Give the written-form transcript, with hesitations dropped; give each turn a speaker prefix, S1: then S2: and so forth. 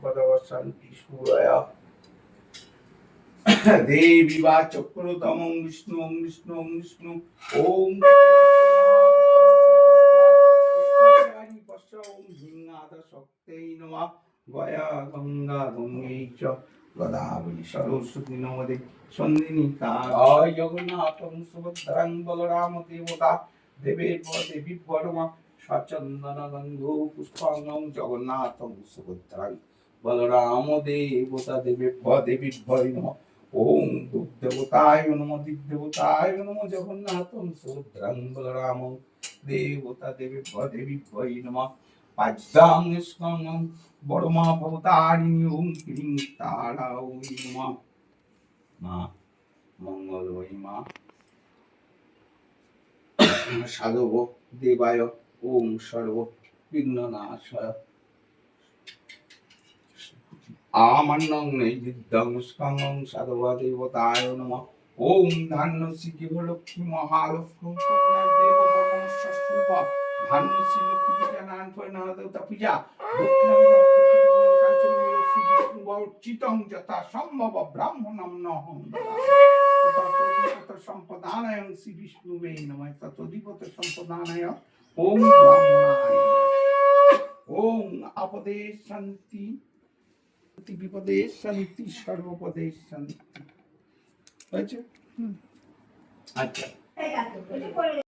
S1: পদব শান্তি সুরয়া দেবী বা চক্রতম বিষ্ণু বিষ্ণু বিষ্ণু ওম শক্তৈ নমঃ গয়া গঙ্গা গঙ্গৈ চ গদাবরী সরস্বতী নমদে সন্ধিনী কায় জগন্নাথং সুভদ্রাং বলরাম দেবতা দেবে দেবী পরমা সচন্দন গন্ধু পুষ্পাঙ্গং জগন্নাথং সুভদ্রাং বলরাম দেবতা দেবে দেবী ভয় নমঃ ওম দুগ্ধদেবতায় নমঃ দিগ্দেবতায় নমঃ জগন্নাথং সুভদ্রাং বলরাম দেবতা দেবে দেবী ভয় নমঃ পাজ্যাং স্কন্দং বড়মা ভবতারিণী ওম ক্লীং তারাওই নমঃ মা মঙ্গলময়ী মা সাধব দেবায় ওম সর্ব বিঘ্ননাশায় আমান্নং নৈবিদ্যং স্কন্দং সাধবা দেবতায় নমঃ ওম ধান্যশ্রী গৃহলক্ষ্মী মহালক্ষ্মী দেববর্ণস্বরূপা ধান্যশ্রী লক্ষ্মী পূজা নারায়ণ দেবতা পূজা চিতং যথা সম্ভব ব্রাহ্মণম নহং সম্পদানায় শ্রী বিষ্ণুবে নমঃ ততোধিপত সম্পদানায় ওম ব্রাহ্মণায় ওম আপদে শান্তি বিপদে শান্তি সর্বপদে শান্তি হয়েছে আচ্ছা